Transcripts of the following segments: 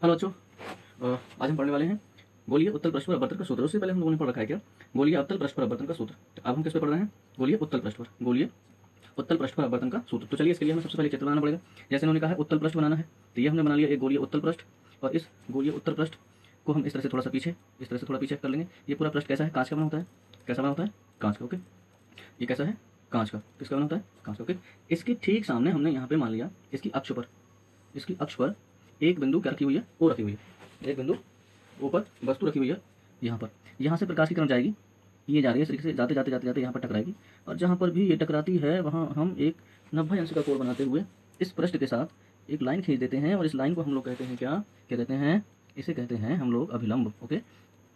Hello बच्चों। आज हम पढ़ने वाले हैं गोलीय उत्तल पृष्ठ पर अपवर्तन का सूत्र। उससे पहले हम लोगों ने पढ़ रखा है क्या गोलीय अवतल पृष्ठ पर अपवर्तन का सूत्र। तो अब हम किस पे पढ़ रहे हैं? गोलीय उत्तल पृष्ठ पर। गोलीय उत्तल पृष्ठ पर अपवर्तन का सूत्र। तो चलिए इसके लिए हमें सबसे पहले चित्र बनाना पड़ेगा। जैसे उन्होंने कहा है उत्तल पृष्ठ बनाना है, तो ये हमने बना लिया एक गोलीय उत्तल पृष्ठ। और इस गोलीय उत्तल पृष्ठ को हम इस तरह से थोड़ा सा पीछे, इस तरह से थोड़ा पीछे कर लेंगे। ये पूरा पृष्ठ कैसा है? कांच का बना होता है। कैसा बना होता है? कांच का। ओके, ये कैसा है? कांच का। किसका बना होता है? कांच का। ओके, इसके ठीक सामने हमने यहाँ पे मान लिया इसकी अक्ष पर, इसकी अक्ष पर एक बिंदु क्या रखी हुई है? ओ रखी हुई है। एक बिंदु ऊपर वस्तु रखी हुई है यहाँ पर। यहाँ से प्रकाश की किरण जाएगी, ये जा रही है इस तरीके से, जाते जाते जाते जाते यहाँ पर टकराएगी। और जहाँ पर भी ये टकराती है वहाँ हम एक 90 अंश का कोण बनाते हुए इस पृष्ठ के साथ एक लाइन खींच देते हैं। और इस लाइन को हम लोग कहते हैं क्या? क्या कहते हैं? इसे कहते हैं हम लोग अभिलंब। ओके,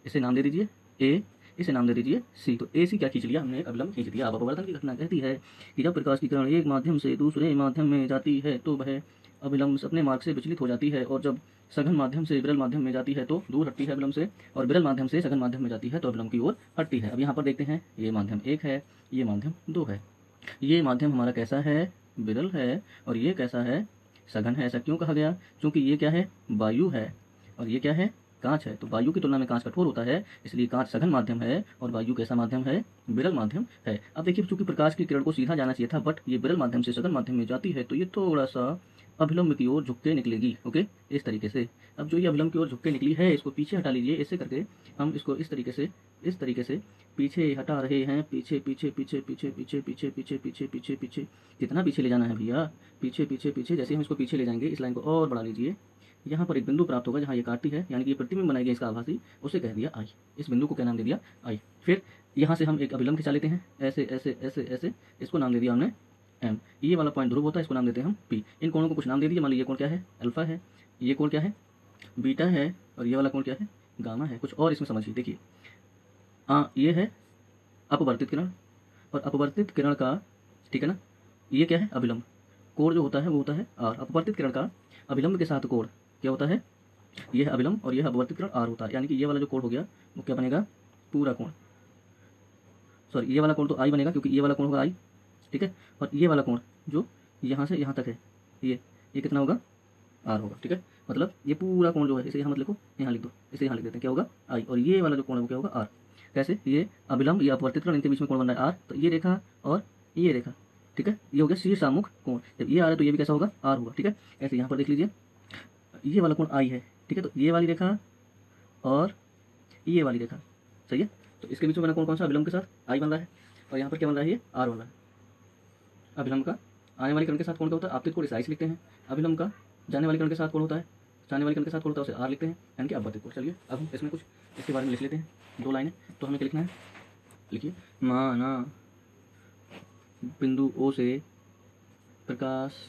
इसे नाम दे दीजिए ए, इसे नाम दे दीजिए सी। तो ए सी क्या खींच लिया हमने? एक अभिलंब खींच दिया। अब अपवर्तन की घटना कहती है कि जब प्रकाश की किरण एक माध्यम से दूसरे माध्यम में जाती है तो वह अभिलंब अपने मार्ग से विचलित हो जाती है। और जब सघन माध्यम से विरल माध्यम में जाती है तो दूर हटती है अभिलंब से, और विरल माध्यम से सघन माध्यम में जाती है तो अभिलंब की ओर हटती है। अब यहाँ पर देखते हैं, ये माध्यम 1 है, ये माध्यम 2 है। ये माध्यम हमारा कैसा है? विरल है। और ये कैसा है? सघन है। ऐसा क्यों कहा गया? क्योंकि ये क्या है? वायु है, और ये क्या है? कांच है। तो वायु की तुलना में कांच कठोर होता है, इसलिए कांच सघन माध्यम है और वायु कैसा माध्यम है? विरल माध्यम है। अब देखिए, चूंकि प्रकाश की किरण को सीधा जाना चाहिए था, बट ये विरल माध्यम से सघन माध्यम में जाती है, तो ये थोड़ा सा अभिलंब की ओर झुक के निकलेगी। ओके, इस तरीके से। अब जो ये अभिलंब की ओर झुक के निकली है, इसको पीछे हटा लीजिए। ऐसे करके हम इसको इस तरीके से, इस तरीके से पीछे हटा रहे हैं। पीछे पीछे पीछे पीछे पीछे पीछे पीछे पीछे पीछे पीछे, कितना पीछे ले जाना है भैया? पीछे पीछे पीछे। जैसे हम इसको पीछे ले जाएंगे, इस लाइन को और बढ़ा लीजिए। यहाँ पर एक बिंदु प्राप्त होगा जहाँ ये काटती है, यानी कि ये प्रतिबिंब बनाएगी इसका आभासी, उसे कह दिया आई। इस बिंदु को क्या नाम दे दिया? आई। फिर यहाँ से हम एक अभिलंब खिंचा लेते हैं, ऐसे ऐसे ऐसे ऐसे। इसको नाम दे दिया हमने एम। ये वाला पॉइंट ध्रुव होता है, इसको नाम देते हैं हम पी। इन कोणों को कुछ नाम दे दिया। मान लीजिए ये कोण क्या है? अल्फा है। ये कोण क्या है? बीटा है। और ये वाला कोण क्या है? गामा है। कुछ और इसमें समझिए, देखिए। ये है अपवर्तित किरण, और अपवर्तित किरण का, ठीक है ना, ये क्या है? अभिलंब। कोण जो होता है वो होता है आर। अपवर्तित किरण का अभिलंब के साथ कोण क्या होता है? ये है अभिलंब, और ये है अपवर्तित किरण आर होता है। यानी कि ये वाला जो कोण हो गया वो क्या बनेगा? पूरा कोण। सॉरी, ये वाला कोण तो आई बनेगा, क्योंकि ये वाला कोण होगा आई, ठीक है। और ये वाला कोण जो यहाँ से यहाँ तक है, ये कितना होगा? आर होगा, ठीक है। मतलब ये पूरा कोण जो है, इसे यहाँ मत लिखो, यहाँ लिख दो, इसे यहाँ लिख देते हैं, क्या होगा? आई। और ये वाला जो कोण है वो क्या होगा? आर। कैसे? ये अभिलंब, ये अपवर्तित किरण, इनके बीच में कोण बन रहा है आर, तो ये रेखा और ये रेखा, ठीक है, ये हो गया शीर्षामुख कोण। जब ये आ रहा है तो ये भी कैसा होगा? आर होगा, ठीक है। ऐसे यहाँ पर देख लीजिए, ये वाला कोण आई है, ठीक है। तो ये वाली रेखा और ये वाली रेखा, सही है। तो इसके बीच में बना कोण कौन सा? अभिलंब के साथ आई बन रहा है। और यहाँ पर क्या बन रहा है? ये आर बन रहा है। अभिलंब का आने वाली किरण के साथ कोण क्या होता है? आपतित कोण, इसे आई से लिखते हैं। अभिलंब का जाने वाली किरण के साथ कोण होता है, जाने वाली किरण के साथ कोण होता है, उसे आर लिखते हैं, यानी कि अपवर्तित कोण। चलिए अब हम इसमें कुछ इसके बारे में लिख लेते हैं, 2 लाइनें। तो हमें क्या लिखना है? लिखिए, माना बिंदु ओ से प्रकाश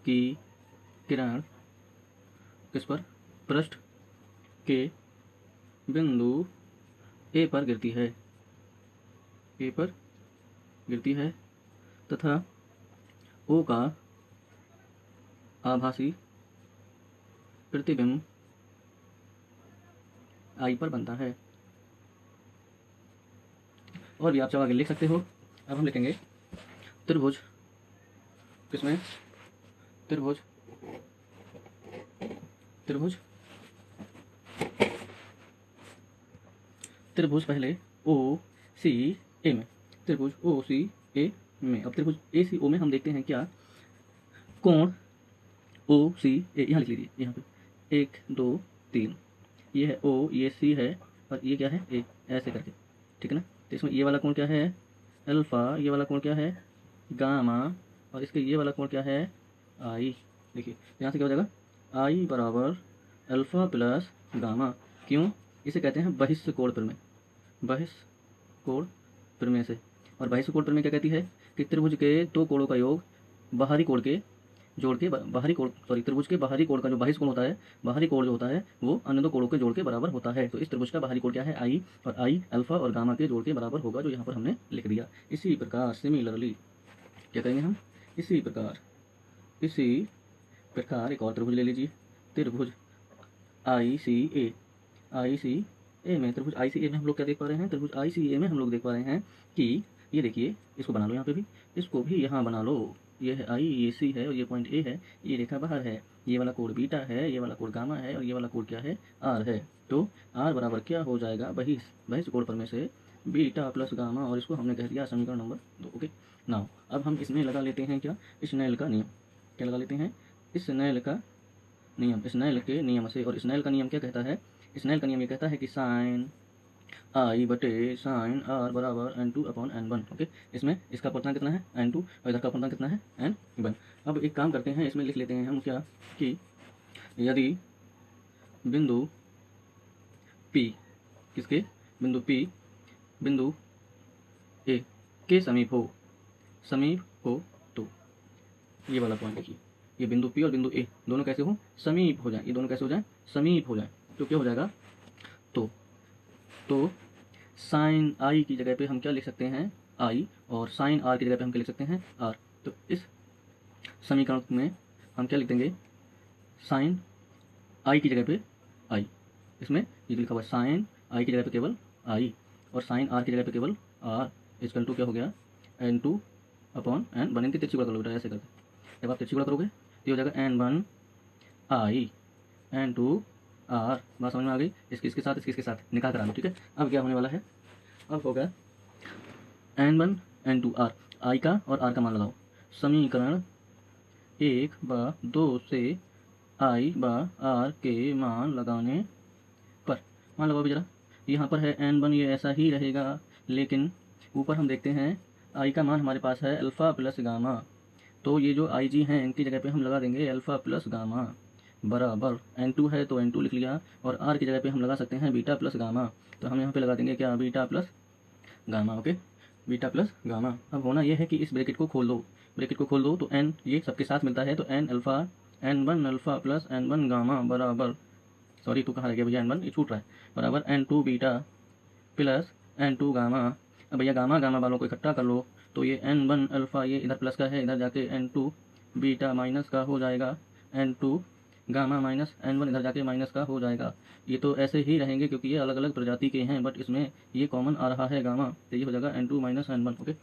की किरण किस पर? पृष्ठ के बिंदु ए पर गिरती है, ए पर गिरती है, तथा ओ का आभासी प्रतिबिंब आई पर बनता है। और भी आप चाहो आगे लिख सकते हो। अब हम लिखेंगे त्रिभुज, किसमें? त्रिभुज, त्रिभुज, त्रिभुज पहले ओ सी ए में, त्रिभुज ओ सी ए में। अब त्रिभुज ए सी ओ में हम देखते हैं क्या? कोण ओ सी ए, यहाँ लिख लीजिए, यहाँ पे 1 2 3, ये है ओ, ये सी है, और ये क्या है? ए, ऐसे करके, ठीक है ना। तो इसमें ये वाला कोण क्या है? अल्फा। ये वाला कोण क्या है? गामा। और इसके ये वाला कोण क्या है? आई। देखिए यहाँ से क्या हो जाएगा? आई बराबर अल्फा प्लस गामा। क्यों? इसे कहते हैं बहिष्ठ कोण प्रमेय, बहिष्ठ कोण प्रमेय से। और बहिष्ठ कोण प्रमेय क्या कहती है? कि त्रिभुज के 2 कोणों का योग बाहरी कोण के जोड़ के, बाहरी कोण, सॉरी, त्रिभुज के बाहरी कोण का जो बहिष्ठ कोण होता है, बाहरी कोण जो होता है वो अन्य 2 कोणों के जोड़ के बराबर होता है। तो इस त्रिभुज का बाहरी कोण क्या है? आई। और आई अल्फा और गामा के जोड़ के बराबर होगा, जो यहाँ पर हमने लिख दिया। इसी प्रकार सिमिलरली क्या करेंगे हम? इसी प्रकार एक और त्रिभुज ले लीजिए, त्रिभुज आई सी ए। आई सी ए में, त्रिभुज आई सी ए में हम लोग क्या देख पा रहे हैं? त्रिभुज आई सी ए में हम लोग देख पा रहे हैं कि ये देखिए, इसको बना लो, यहाँ पे भी, इसको भी यहाँ बना लो, ये है आई, ये सी है और ये पॉइंट ए है, ये रेखा बाहर है, ये वाला कोण बीटा है, ये वाला कोण गामा है और ये वाला कोण क्या है, आर है। तो आर बराबर क्या हो जाएगा, बहिष कोण पर में से बीटा प्लस गामा, और इसको हमने कह दिया समीकरण नंबर 2। ओके नाउ अब हम इसमें लगा लेते हैं क्या, स्नेल का नियम। क्या लगा लेते हैं, स्नेल का नियम। स्नेल के नियम से, और स्नेल का नियम क्या कहता है, स्नेल का नियम ये कहता है कि साइन आई बटे साइन आर बराबर N2/N1। ओके इसमें इसका अपवर्तनांक कितना है N2 और इधर का अपवर्तनांक कितना है N1। अब एक काम करते हैं, इसमें लिख लेते हैं हम क्या, कि यदि बिंदु P, किसके, बिंदु P बिंदु A के समीप हो तो ये वाला पॉइंट देखिए, ये बिंदु P और बिंदु A दोनों कैसे हो, समीप हो जाए, ये दोनों कैसे हो जाए, समीप हो जाए। तो क्या हो जाएगा, तो साइन आई की जगह पे हम क्या लिख सकते हैं, आई, और साइन आर की जगह पे हम क्या लिख सकते हैं, आर। तो इस समीकरण में हम क्या लिख देंगे, साइन आई की जगह पे आई, इसमें ये लिखा हुआ है साइन आई की जगह पे केवल आई और साइन आर की जगह पे केवल आर, इक्वल टू क्या हो गया N2/N1। इनकी तिरछी गुणा कर लो बेटा, ऐसे करके जब आप तिरछी गुणा करोगे तो ये हो जाएगा N1 आई N2 आर। बात समझ में आ गई, इसके साथ निकाल कर आ लो। ठीक है, अब क्या होने वाला है, अब होगा N1 N2 आर, आई का और आर का मान लगाओ। समीकरण 1/2 से आई बा आर के मान लगाने पर, मान लगाओ भी जरा, यहाँ पर है N1, ये ऐसा ही रहेगा, लेकिन ऊपर हम देखते हैं आई का मान हमारे पास है अल्फ़ा प्लस गामा, तो ये जो आई जी हैं इनकी जगह पे हम लगा देंगे अल्फ़ा प्लस गामा बराबर N2 है तो N2 लिख लिया, और R की जगह पे हम लगा सकते हैं बीटा प्लस गामा, तो हम यहाँ पे लगा देंगे क्या, beta plus gamma. Okay beta plus gamma. अब होना यह है कि इस ब्रैकेट को खोल दो, तो N ये सबके साथ मिलता है, तो N alpha N1 alpha plus N1 gamma बराबर, सॉरी तो कहाँ रह गया भैया, N1 ये छूट रहा है, बराबर N2 beta plus N2 gamma. अब भैया गामा वालों को इकट्ठा कर लो, तो ये N1 अल्फ़ा ये इधर प्लस का है, इधर जाके N2 बीटा माइनस का हो जाएगा, N2 गामा माइनस N1 इधर जाके माइनस का हो जाएगा। ये तो ऐसे ही रहेंगे क्योंकि ये अलग अलग प्रजाति के हैं, बट इसमें ये कॉमन आ रहा है गामा, तो ये हो जाएगा N2 माइनस N1। ओके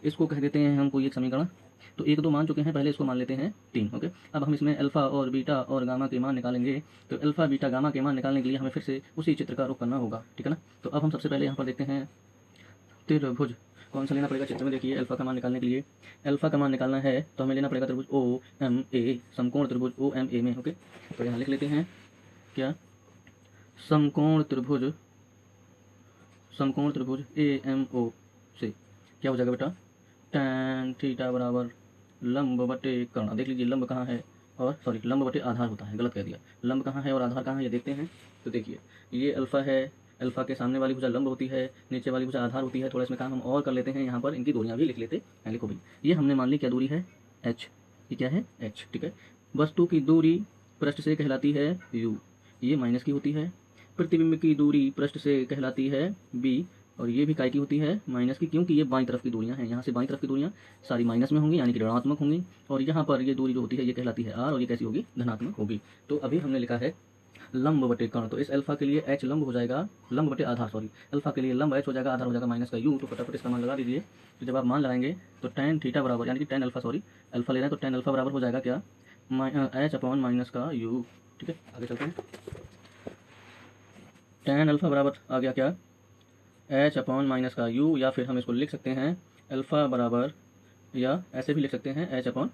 इसको कह देते हैं हम कोई एक समीकरण, तो 1 2 मान चुके हैं, पहले इसको मान लेते हैं 3। ओके अब हम इसमें अल्फ़ा और बीटा और गामा के मान निकालेंगे, तो अल्फ़ा बीटा गामा के मान निकालने के लिए हमें फिर से उसी चित्र का रुख करना होगा। ठीक है ना, तो अब हम सबसे पहले यहाँ पर देखते हैं त्रिभुज, कौन सा लेना पड़ेगा चित्र में, देखिए अल्फ़ा का मान निकालने के लिए, अल्फ़ा का मान निकालना है तो हमें लेना पड़ेगा त्रिभुज OMA, समकोण त्रिभुज OMA में। ओके तो यहाँ लिख लेते हैं क्या, समकोण त्रिभुज AMO से क्या हो जाएगा बेटा, tan थीटा बराबर लंब बटे कर्ण। देख लीजिए लंब कहाँ है, और सॉरी लंब बटे आधार होता है, गलत कह दिया, लंब कहाँ है और आधार कहाँ है ये देखते हैं। तो देखिए ये अल्फ़ा है, अल्फ़ा के सामने वाली भुजा लंब होती है, नीचे वाली भुजा आधार होती है। थोड़ा इसमें काम हम और कर लेते हैं, यहाँ पर इनकी दूरियाँ भी लिख लेते हैं। लिखो भाई, ये हमने मान ली क्या दूरी है, h, ये क्या है h। ठीक है, वस्तु की दूरी पृष्ठ से कहलाती है u, ये माइनस की होती है। प्रतिबिंब की दूरी पृष्ठ से कहलाती है b, और ये भी काय की होती है माइनस की, क्योंकि ये बाईं तरफ की दूरियां हैं, यहाँ से बाईं तरफ की दूरियां सारी माइनस में होंगी, यानी कि ऋणात्मक होंगी, और यहाँ पर ये दूरी जो होती है ये कहलाती है r, और ये कैसी होगी, धनात्मक होगी। तो अभी हमने लिखा है लंब बटे कर्ण, तो इस अल्फा के लिए h लंब हो जाएगा, लंब बटे आधार, सॉरी अल्फा के लिए लंब h हो जाएगा, आधार हो जाएगा माइनस का u। तो फटाफट इसका मान लगा दीजिए। तो जब आप मान लगाएंगे तो tan थीटा बराबर, यानी कि tan अल्फा, सॉरी अल्फा ले रहे हैं तो tan अल्फा बराबर हो जाएगा क्या, h अपॉन माइनस का u। ठीक है आगे चलते हैं, tan अल्फा बराबर आ गया क्या, h अपॉन माइनस का u, या फिर हम इसको लिख सकते हैं अल्फा बराबर, या ऐसे भी लिख सकते हैं h अपॉन,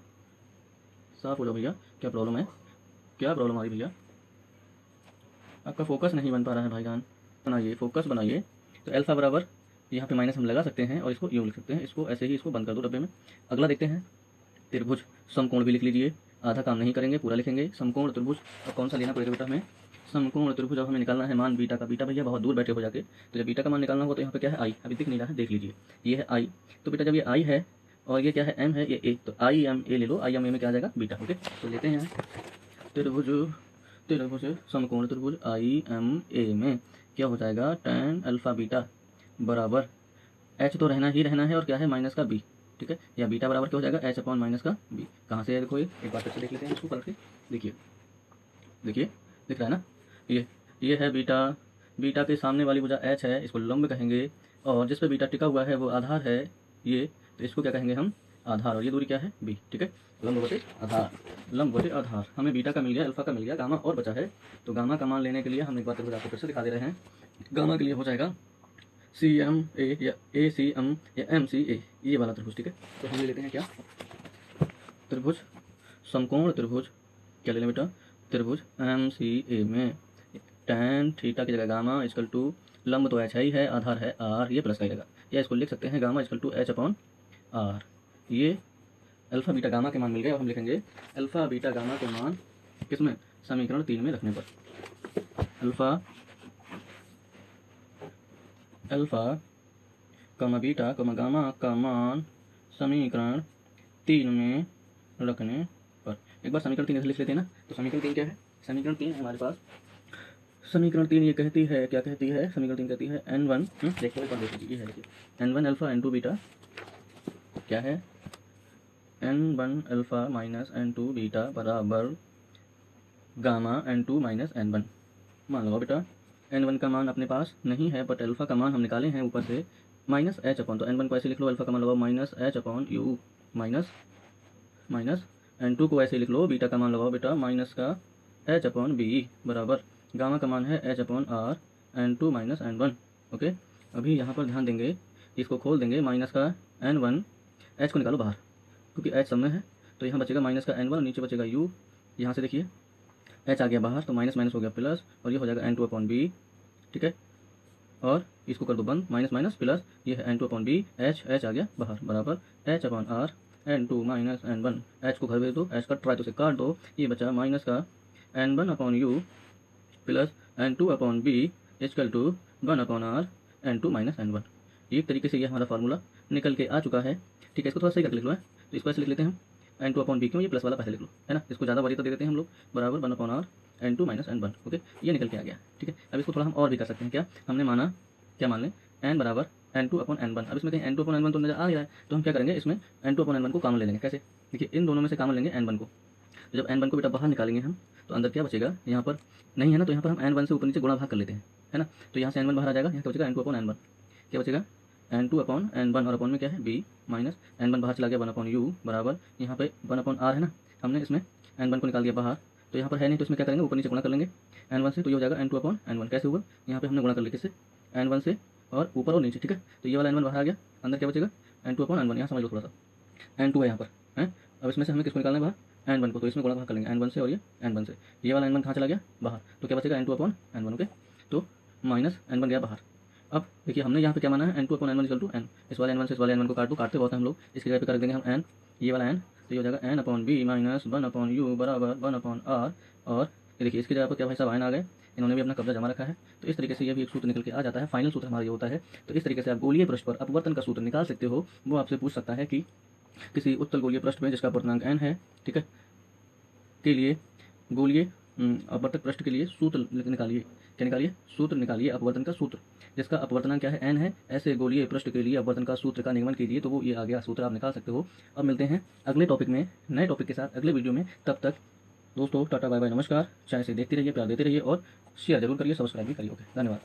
साफ हो जाओ भैया, क्या प्रॉब्लम है, क्या प्रॉब्लम आ रही भैया, आपका फोकस नहीं बन पा रहा है भाईजान, बनाइए फोकस बनाइए। तो अल्फा बराबर यहाँ पे माइनस हम लगा सकते हैं और इसको यू लिख सकते हैं, इसको ऐसे ही इसको बंद कर दो डब्बे में। अगला देखते हैं त्रिभुज समकोण भी लिख लीजिए, आधा काम नहीं करेंगे पूरा लिखेंगे, समकोण त्रिभुज। अब कौन सा लेना पड़ेगा बेटा हमें, समकोण त्रिभुज। अब हमें निकालना है मान बीटा का, बीटा भैया बहुत दूर बैठे हो जाके, तो जब बीटा का मान निकालना हो तो यहाँ पे क्या है आई, अभी दिख नहीं रहा है, देख लीजिए ये है आई। तो बेटा जब ये आई है और ये क्या है एम है, ये ए, तो IMA ले लो, IMA में क्या आ जाएगा बीटा। ओके तो लेते हैं त्रिभुज समकोण त्रिभुज IMA में क्या हो जाएगा, tan अल्फा बीटा बराबर h तो रहना ही रहना है, और क्या है माइनस का b। ठीक है, या बीटा बराबर क्या हो जाएगा, h अपॉन माइनस का b। कहाँ से है देखो, एक बार फिर से देख लेते हैं इसको पलट के, देखिए दिख रहा है ना, ये है बीटा, बीटा के सामने वाली भुजा h है, इसको लंब कहेंगे, और जिस पे बीटा टिका हुआ है वो आधार है ये, तो इसको क्या कहेंगे हम, आधार, और ये दूरी क्या है b, ठीक है, लंब बटे आधार, लंब बटे आधार। हमें बीटा का मिल गया, अल्फा का मिल गया, गामा और बचा है। तो गामा का मान लेने के लिए हम एक बार त्रिभुज आपको फिर से दिखा दे रहे हैं। गामा के लिए हो जाएगा CMA या ACM या MCA, ये वाला त्रिभुज, ठीक है। तो हम ले लेते हैं क्या, त्रिभुज, समकोण त्रिभुज, क्या ले लें बेटा, त्रिभुज MCA में tan थीटा की जगह गामा इक्वल टू, लंब तो h ही है, आधार है r, ये प्लस का ही रहेगा, या इसको लिख सकते हैं गामा इक्वल टू h/r। ये अल्फा बीटा गामा के मान मिल गए। और हम लिखेंगे अल्फा बीटा गामा के मान किसमें, समीकरण 3 में रखने पर, अल्फा कमा बीटा कमा गामा का मान समीकरण 3 में रखने पर। एक बार समीकरण 3 ऐसे लिख लेते हैं ना। तो समीकरण 3 क्या है, समीकरण 3 है हमारे पास, समीकरण 3 ये कहती है, क्या कहती है, समीकरण 3 कहती है n1, देखो एक बार देख लीजिए, ये है देखिए n1 अल्फा n2 बीटा, क्या है n1 alpha minus n2 beta बराबर गामा n2 माइनस n1। मान लो बेटा n1 का मान अपने पास नहीं है, बट अल्फा का मान हम निकाले हैं ऊपर से, माइनस h अपॉन, तो n1 को ऐसे लिख लो, अल्फा का मान लगाओ minus h upon u, minus n2 को ऐसे लिख लो, बीटा का मान लगाओ बेटा माइनस का h अपॉन b, बराबर गामा का मान है h upon r, n2 minus n1। Okay, अभी यहाँ पर ध्यान देंगे, इसको खोल देंगे, माइनस का n1, h को निकालो बाहर क्योंकि h सब में है, तो यहाँ बचेगा माइनस का n1 और नीचे बचेगा u। यहाँ से देखिए h आ गया बाहर, तो माइनस माइनस हो गया प्लस, और ये हो जाएगा n2 अपॉन b, ठीक है, और इसको कर दो बंद, माइनस माइनस प्लस, ये है n2 अपॉन b, h आ गया बाहर, बराबर h upon r, n2 minus n1, h को घर भेज दो, h कट रहा है तो उसे काट दो, ये बचा माइनस का n1 upon u plus n2 upon b equal to 1 upon r, n2 minus n1। एक तरीके से ये हमारा फार्मूला निकल के आ चुका है, ठीक है। इसको थोड़ा सही करके लिख लो है, तो इसको ऐसे लिख लेते हैं हम n2 अपॉन b, क्यों, ये प्लस वाला पहले लिख लो, है ना, इसको ज़्यादा वरीयता दे देते हैं हम लोग, बराबर 1 upon r, n2 minus n1। Okay, ये निकल के आ गया, ठीक है। अब इसको थोड़ा हम और भी कर सकते हैं, क्या हमने माना, क्या मान लें, n बराबर n2 अपॉन n1। अब इसमें कहीं n2 अपॉन n1 तो नजर आ रहा है, तो हम क्या करेंगे, इसमें n2 अपॉन n1 को कॉमन ले लेंगे। कैसे, देखिए इन दोनों में से कॉमन लेंगे n1 को, तो जब n1 को बेटा बाहर निकालेंगे हम, तो अंदर क्या बचेगा, यहाँ पर नहीं है ना, तो यहाँ पर हम n1 से ऊपर नीचे गुणा भाग कर लेते हैं, है ना। तो यहाँ से n1 बाहर आ जाएगा, यहाँ क्या बचेगा n2 अपॉन n1, क्या बचेगा n2 अपॉन n1, और अपॉन में क्या है b, माइनस n1 बाहर चला गया 1 अपॉन u, बराबर यहाँ पे 1 अपॉन r है ना, हमने इसमें n1 को निकाल दिया बाहर, तो यहाँ पर है नहीं, तो इसमें क्या करेंगे, ऊपर नीचे गुणा कर लेंगे n1 से, तो ये हो जाएगा n2 अपॉन n1। कैसे हुआ, यहाँ पे हमने गुणा कर लिया किससे, n1 से, और ऊपर और नीचे, ठीक है। तो ये वाला n1 बाहर आ गया, अंदर क्या बचेगा n2 अपॉन n1, यहाँ समझ लो थोड़ा सा, n2 है यहाँ पर, है। अब इसमें से हमें किसको निकालना है बाहर, n1 को, तो इसमें गुणा भाग कर लेंगे n1 से, और ये n1 से, ये वाला n1 कहाँ चला गया बाहर, तो क्या बचेगा n2 अपॉन n1। ओके, तो माइनस n1 गया बाहर। अब देखिए हमने यहाँ पे क्या माना है, n2 upon n1 equal to n, इस वाले n1 से इस वाले n1 को काट दो, काटते बहुत हैं हम लोग, इसकी जगह पे कर देंगे हम n, ये वाला n, तो ये हो जाएगा n upon b minus 1 upon u बराबर 1 अपॉन r। और ये देखिए इसकी जगह पर क्या भाई साहब n आ गए, इन्होंने भी अपना कब्जा जमा रखा है, तो इस तरीके से ये भी एक सूत्र निकल के आ जाता है। फाइनल सूत्र हमारा ये होता है। तो इस तरीके से आप गोलीय पृष्ठ पर अपवर्तन का सूत्र निकाल सकते हो। वो आपसे पूछ सकता है कि किसी उत्तल गोलीय पृष्ठ में जिसका अपवर्तनांक n है, ठीक है, के लिए गोलीय अपवर्तक पृष्ठ के लिए सूत्र निकालिए। क्या निकालिए, सूत्र निकालिए अपवर्तन का सूत्र, जिसका अपवर्तनांक क्या है n है, ऐसे गोलीय पृष्ठ के लिए अपवर्तन का सूत्र का निगमन कीजिए, तो वो ये आ गया सूत्र आप निकाल सकते हो। अब मिलते हैं अगले टॉपिक में, नए टॉपिक के साथ अगले वीडियो में। तब तक दोस्तों टाटा बाय बाय नमस्कार। चाहे से देखते रहिए, प्यार देते रहिए और शेयर जरूर करिए, सब्सक्राइब भी करिए। ओके, धन्यवाद।